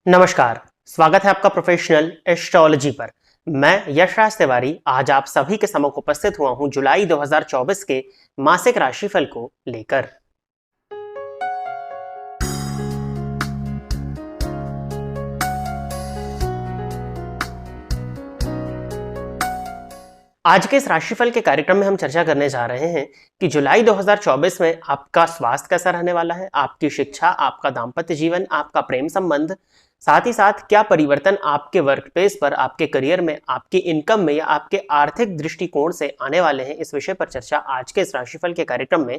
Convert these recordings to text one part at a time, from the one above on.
नमस्कार। स्वागत है आपका प्रोफेशनल एस्ट्रोलॉजी पर। मैं यशराज तिवारी आज आप सभी के सम्मुख उपस्थित हुआ हूं जुलाई 2024 के मासिक राशिफल को लेकर। आज के इस राशिफल के कार्यक्रम में हम चर्चा करने जा रहे हैं कि जुलाई 2024 में आपका स्वास्थ्य कैसा रहने वाला है, आपकी शिक्षा, आपका दाम्पत्य जीवन, आपका प्रेम संबंध, साथ ही साथ क्या परिवर्तन आपके वर्क प्लेस पर, आपके करियर में, आपकी इनकम में या आपके आर्थिक दृष्टिकोण से आने वाले हैं। इस विषय पर चर्चा आज के इस राशिफल के कार्यक्रम में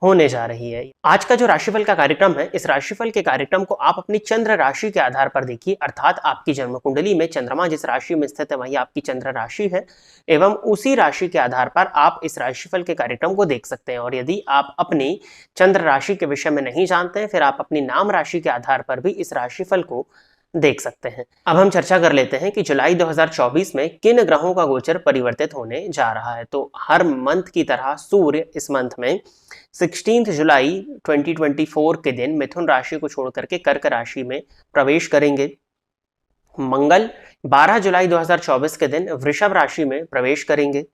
होने जा रही है। आज का जो राशिफल का कार्यक्रम है, इस राशिफल के कार्यक्रम को आप अपनी चंद्र राशि के आधार पर देखिए, अर्थात आपकी जन्म कुंडली में चंद्रमा जिस राशि में स्थित है वही आपकी चंद्र राशि है एवं उसी राशि के आधार पर आप इस राशिफल के कार्यक्रम को देख सकते हैं। और यदि आप अपनी चंद्र राशि के विषय में नहीं जानते हैं, फिर आप अपनी नाम राशि के आधार पर भी इस राशिफल को देख सकते हैं। अब हम चर्चा कर लेते हैं कि जुलाई 2024 में किन ग्रहों का गोचर परिवर्तित होने जा रहा है। तो हर मंथ की तरह सूर्य इस मंथ में 16 जुलाई 2024 के दिन मिथुन राशि को छोड़कर के कर्क राशि में प्रवेश करेंगे। मंगल 12 जुलाई 2024 के दिन वृषभ राशि में प्रवेश करेंगे।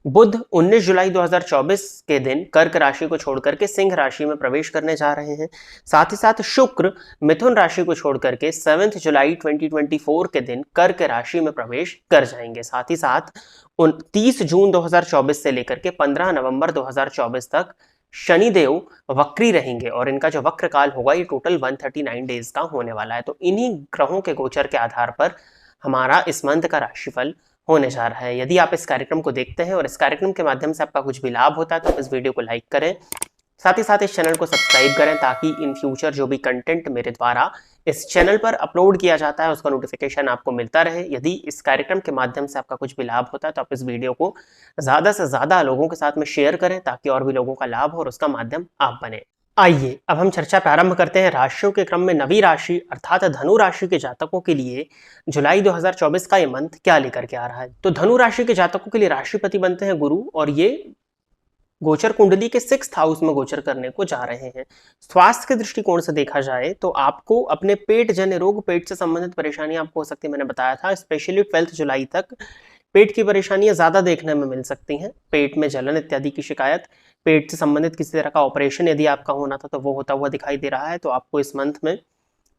बुध 19 जुलाई 2024 के दिन कर्क राशि को छोड़कर के सिंह राशि में प्रवेश करने जा रहे हैं। साथ ही साथ शुक्र मिथुन राशि को छोड़कर के 7 जुलाई 2024 के दिन कर्क राशि में प्रवेश कर जाएंगे। साथ ही साथ 29 जून 2024 से लेकर के 15 नवंबर 2024 तक शनिदेव वक्री रहेंगे और इनका जो वक्र काल होगा ये टोटल 139 डेज का होने वाला है। तो इन्हीं ग्रहों के गोचर के आधार पर हमारा इस मंथ का राशिफल होने जा रहा है। यदि आप इस कार्यक्रम को देखते हैं और इस कार्यक्रम के माध्यम से आपका कुछ भी लाभ होता है तो इस वीडियो को लाइक करें, साथ ही साथ इस चैनल को सब्सक्राइब करें ताकि इन फ्यूचर जो भी कंटेंट मेरे द्वारा इस चैनल पर अपलोड किया जाता है उसका नोटिफिकेशन आपको मिलता रहे। यदि इस कार्यक्रम के माध्यम से आपका कुछ भी लाभ होता है तो आप इस वीडियो को ज़्यादा से ज़्यादा लोगों के साथ में शेयर करें ताकि और भी लोगों का लाभ हो और उसका माध्यम आप बने। आइए अब हम चर्चा प्रारंभ करते हैं राशियों के क्रम में। नवी राशि अर्थात धनु राशि के जातकों के लिए जुलाई 2024 का ये मंथ क्या लेकर के आ रहा है। तो धनु राशि के जातकों के लिए राशिपति बनते हैं गुरु और ये गोचर कुंडली के 6th हाउस में गोचर करने को जा रहे हैं। स्वास्थ्य के दृष्टिकोण से देखा जाए तो आपको अपने पेट जन्य रोग, पेट से संबंधित परेशानियां आपको हो सकती है। मैंने बताया था स्पेशली 12 जुलाई तक पेट की परेशानियां ज्यादा देखने में मिल सकती हैं। पेट में जलन इत्यादि की शिकायत, पेट से संबंधित किसी तरह का ऑपरेशन यदि आपका होना था तो वो होता हुआ दिखाई दे रहा है। तो आपको इस मंथ में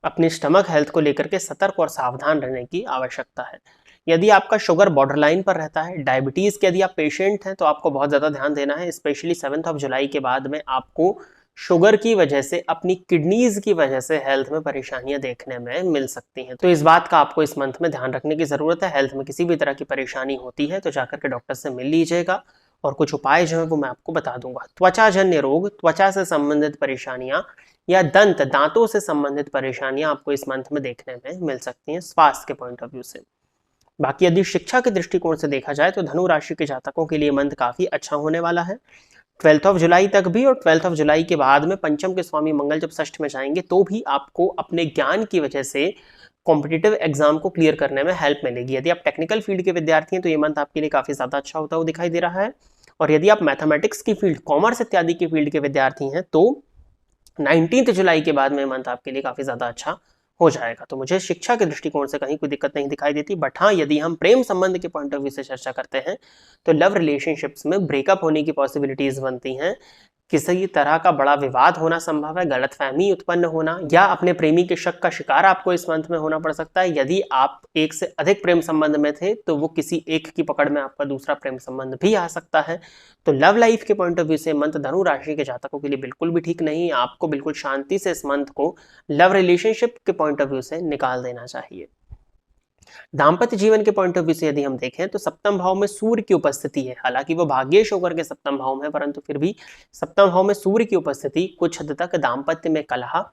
अपनी स्टमक हेल्थ को लेकर के सतर्क और सावधान रहने की आवश्यकता है। यदि आपका शुगर बॉर्डर लाइन पर रहता है, डायबिटीज के यदि आप पेशेंट हैं तो आपको बहुत ज्यादा ध्यान देना है। स्पेशली 7 जुलाई के बाद में आपको शुगर की वजह से, अपनी किडनीज की वजह से हेल्थ में परेशानियां देखने में मिल सकती हैं। तो इस बात का आपको इस मंथ में ध्यान रखने की जरूरत है। हेल्थ में किसी भी तरह की परेशानी होती है तो जाकर के डॉक्टर से मिल लीजिएगा और कुछ उपाय जो है वो मैं आपको बता दूंगा। त्वचा जन्य रोग, त्वचा से संबंधित परेशानियां या दांतों से संबंधित परेशानियां आपको इस मंथ में देखने में मिल सकती हैं स्वास्थ्य के पॉइंट ऑफ व्यू से। बाकी यदि शिक्षा के दृष्टिकोण से देखा जाए तो धनु राशि के जातकों के लिए मंथ काफी अच्छा होने वाला है। 12 जुलाई तक भी और 12 जुलाई के बाद में पंचम के स्वामी मंगल जब षष्ठ में जाएंगे तो भी आपको अपने ज्ञान की वजह से कॉम्पिटिटिव एग्जाम को क्लियर करने में हेल्प मिलेगी। यदि आप टेक्निकल फील्ड के विद्यार्थी हैं तो ये मंथ आपके लिए काफी ज्यादा अच्छा होता हुआ दिखाई दे रहा है। और यदि आप मैथमेटिक्स की फील्ड, कॉमर्स इत्यादि की फील्ड के विद्यार्थी हैं तो 19 जुलाई के बाद में मंथ आपके लिए काफी ज्यादा अच्छा हो जाएगा। तो मुझे शिक्षा के दृष्टिकोण से कहीं कोई दिक्कत नहीं दिखाई देती। बट हाँ, यदि हम प्रेम संबंध के पॉइंट ऑफ व्यू से चर्चा करते हैं तो लव रिलेशनशिप्स में ब्रेकअप होने की पॉसिबिलिटीज बनती हैं। किसी तरह का बड़ा विवाद होना संभव है, गलतफहमी उत्पन्न होना या अपने प्रेमी के शक का शिकार आपको इस मंथ में होना पड़ सकता है। यदि आप एक से अधिक प्रेम संबंध में थे तो वो किसी एक की पकड़ में आपका दूसरा प्रेम संबंध भी आ सकता है। तो लव लाइफ के पॉइंट ऑफ व्यू से मंथ धनु राशि के जातकों के लिए बिल्कुल भी ठीक नहीं। आपको बिल्कुल शांति से इस मंथ को लव रिलेशनशिप के पॉइंट ऑफ व्यू से निकाल देना चाहिए। दाम्पत्य जीवन के पॉइंट ऑफ व्यू से यदि हम देखें तो सप्तम भाव में सूर्य की उपस्थिति है। हालांकि वो भाग्येश होकर के सप्तम भाव में, परंतु फिर भी सप्तम भाव में सूर्य की उपस्थिति कुछ हद तक दाम्पत्य में कलह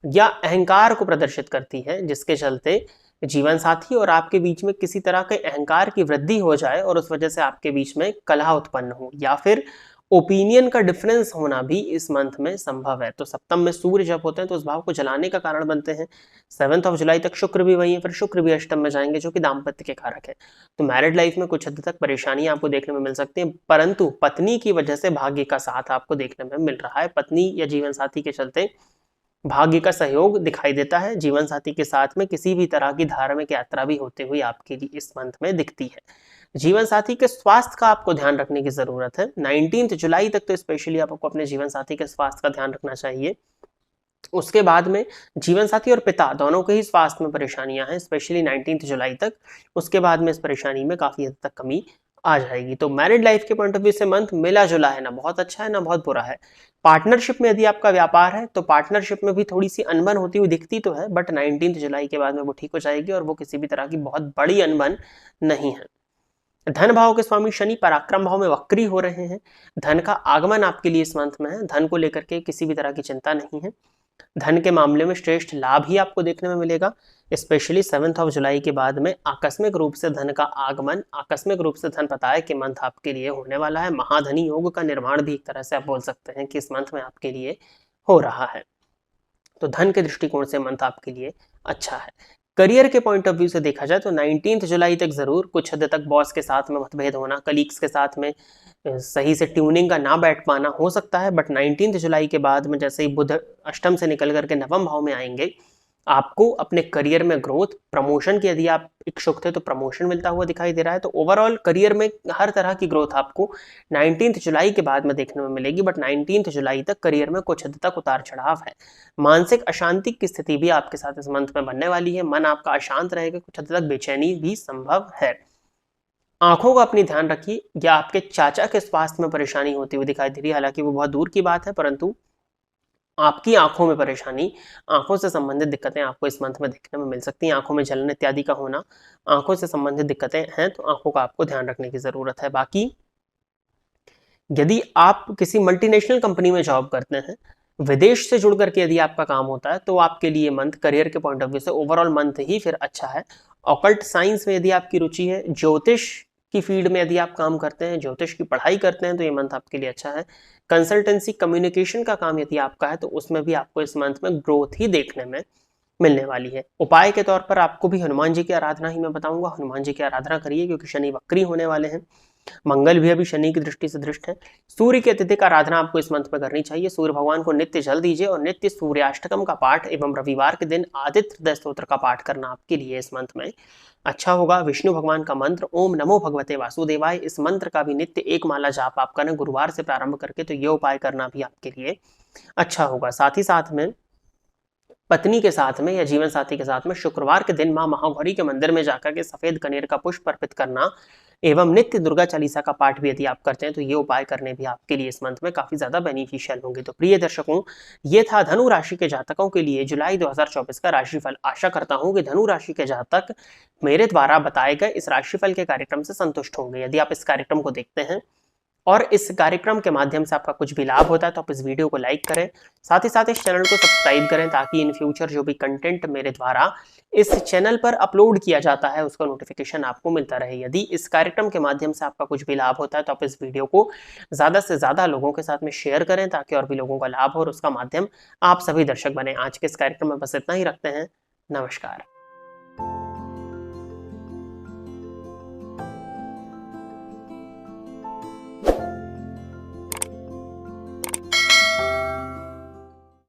या अहंकार को प्रदर्शित करती है, जिसके चलते जीवन साथी और आपके बीच में किसी तरह के अहंकार की वृद्धि हो जाए और उस वजह से आपके बीच में कलह उत्पन्न हो या फिर ओपिनियन का डिफरेंस होना भी इस मंथ में संभव है। तो सप्तम में सूर्य जब होते हैं तो उस भाव को जलाने का कारण बनते हैं। 7 जुलाई तक शुक्र भी वही है, फिर शुक्र भी अष्टम में जाएंगे जो कि दाम्पत्य के कारक है। तो मैरिड लाइफ में कुछ हद तक परेशानियां आपको देखने में मिल सकती हैं, परंतु पत्नी की वजह से भाग्य का साथ आपको देखने में मिल रहा है। पत्नी या जीवन साथी के चलते भाग्य का सहयोग दिखाई देता है। जीवन साथी के साथ में किसी भी तरह की धार्मिक यात्रा भी होते हुए आपके लिए इस मंथ में दिखती है। जीवन साथी के स्वास्थ्य का आपको ध्यान रखने की जरूरत है। 19 जुलाई तक तो स्पेशली आपको अपने जीवन साथी के स्वास्थ्य का ध्यान रखना चाहिए। उसके बाद में जीवन साथी और पिता दोनों के ही स्वास्थ्य में परेशानियां हैं, स्पेशली 19 जुलाई तक। उसके बाद में इस परेशानी में काफी हद तक कमी आ जाएगी। तो मैरिड लाइफ के पॉइंट ऑफ व्यू से मंथ मिला जुला है, ना बहुत अच्छा है ना बहुत बुरा है। पार्टनरशिप में यदि आपका व्यापार है तो पार्टनरशिप में भी थोड़ी सी अनबन होती हुई दिखती तो है, बट 19 जुलाई के बाद में वो ठीक हो जाएगी और वो किसी भी तरह की बहुत बड़ी अनबन नहीं है। धन भाव के स्वामी शनि पराक्रम भाव में वक्री हो रहे हैं। धन का आगमन आपके लिए इस मंथ में है। धन को लेकर के किसी भी तरह की चिंता नहीं है। धन के मामले में श्रेष्ठ लाभ ही आपको देखने में मिलेगा। स्पेशली 7 जुलाई के बाद में आकस्मिक रूप से धन का आगमन, आकस्मिक रूप से धन पता है कि मंथ आपके लिए होने वाला है। महाधनी योग का निर्माण भी एक तरह से आप बोल सकते हैं कि इस मंथ में आपके लिए हो रहा है। तो धन के दृष्टिकोण से मंथ आपके लिए अच्छा है। करियर के पॉइंट ऑफ व्यू से देखा जाए तो 19 जुलाई तक जरूर कुछ हद तक बॉस के साथ में मतभेद होना, कलीग्स के साथ में सही से ट्यूनिंग का ना बैठ पाना हो सकता है, बट 19 जुलाई के बाद में जैसे ही बुध अष्टम से निकल करके नवम भाव में आएंगे, आपको अपने करियर में ग्रोथ, प्रमोशन की यदि आप इच्छुक थे तो प्रमोशन मिलता हुआ दिखाई दे रहा है। तो ओवरऑल करियर में हर तरह की ग्रोथ आपको 19 जुलाई के बाद में देखने में मिलेगी, बट 19 जुलाई तक करियर में कुछ हद तक उतार चढ़ाव है। मानसिक अशांति की स्थिति भी आपके साथ इस मंथ में बनने वाली है। मन आपका अशांत रहेगा, कुछ हद तक बेचैनी भी संभव है। आंखों का अपनी ध्यान रखिए, या आपके चाचा के स्वास्थ्य में परेशानी होती हुई दिखाई दे रही है। हालांकि वो बहुत दूर की बात है, परंतु आपकी आंखों में परेशानी, आंखों से संबंधित दिक्कतें आपको इस मंथ में देखने में मिल सकती हैं। आंखों में जलन इत्यादि का होना, आंखों से संबंधित दिक्कतें हैं, तो आंखों का आपको ध्यान रखने की जरूरत है। बाकी यदि आप किसी मल्टीनेशनल कंपनी में जॉब करते हैं, विदेश से जुड़ करके यदि आपका काम होता है, तो आपके लिए मंथ करियर के पॉइंट ऑफ व्यू से ओवरऑल मंथ ही फिर अच्छा है। ऑकल्ट साइंस में यदि आपकी रुचि है, ज्योतिष की फील्ड में यदि आप काम करते हैं, ज्योतिष की पढ़ाई करते हैं, तो ये मंथ आपके लिए अच्छा है। कंसल्टेंसी कम्युनिकेशन का काम यदि आपका है, तो उसमें भी आपको इस मंथ में ग्रोथ ही देखने में मिलने वाली है। उपाय के तौर पर आपको भी हनुमान जी की आराधना ही मैं बताऊंगा। हनुमान जी की आराधना करिए, क्योंकि शनि वक्री होने वाले हैं। मंगल भी अभी शनि की दृष्टि से दृष्ट है। सूर्य की अत्यधिक आराधना आपको इस मंथ में करनी चाहिए। सूर्य भगवान को नित्य जल दीजिए और नित्य सूर्याष्टकम का पाठ एवं रविवार के दिन आदित्य हृदय स्तोत्र का पाठ करना आपके लिए इस मंथ में अच्छा होगा। विष्णु भगवान का मंत्र ओम नमो भगवते वासुदेवाय, इस मंत्र का भी नित्य एक माला जाप आप करें गुरुवार से प्रारंभ करके, तो ये उपाय करना भी आपके लिए अच्छा होगा। साथ ही साथ में पत्नी के साथ में या जीवन साथी के साथ में शुक्रवार के दिन मां महागौरी के मंदिर में जाकर के सफेद कनेर का पुष्प अर्पित करना एवं नित्य दुर्गा चालीसा का पाठ भी यदि आप करते हैं, तो ये उपाय करने भी आपके लिए इस मंथ में काफी ज्यादा बेनिफिशियल होंगे। तो प्रिय दर्शकों, ये था धनु राशि के जातकों के लिए जुलाई 2024 का राशिफल। आशा करता हूं कि धनु राशि के जातक मेरे द्वारा बताए गए इस राशिफल के कार्यक्रम से संतुष्ट होंगे। यदि आप इस कार्यक्रम को देखते हैं और इस कार्यक्रम के माध्यम से आपका कुछ भी लाभ होता है, तो आप इस वीडियो को लाइक करें, साथ ही साथ इस चैनल को सब्सक्राइब करें, ताकि इन फ्यूचर जो भी कंटेंट मेरे द्वारा इस चैनल पर अपलोड किया जाता है उसका नोटिफिकेशन आपको मिलता रहे। यदि इस कार्यक्रम के माध्यम से आपका कुछ भी लाभ होता है, तो आप इस वीडियो को ज़्यादा से ज़्यादा लोगों के साथ में शेयर करें, ताकि और भी लोगों का लाभ हो और उसका माध्यम आप सभी दर्शक बने। आज के इस कार्यक्रम में बस इतना ही रखते हैं। नमस्कार।